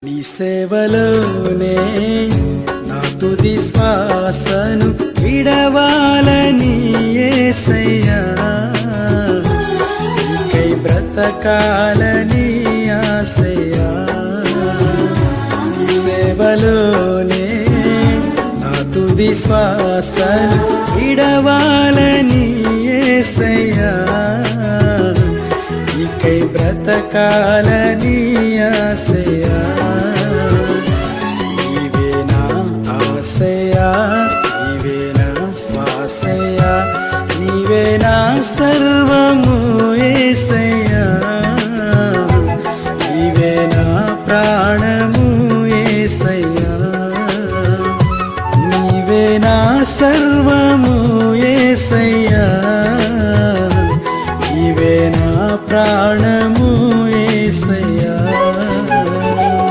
నీ సేవలోనే నా తుది శ్వాసను విడవాలని యేసయ్యా, నీకై బ్రతకాలని ఆశయ్యా. నీ సేవలోనే నా తుది శ్వాసను విడవాలని యేసయ్యా, నీకై బ్రతకాలని ఆశయ్యా.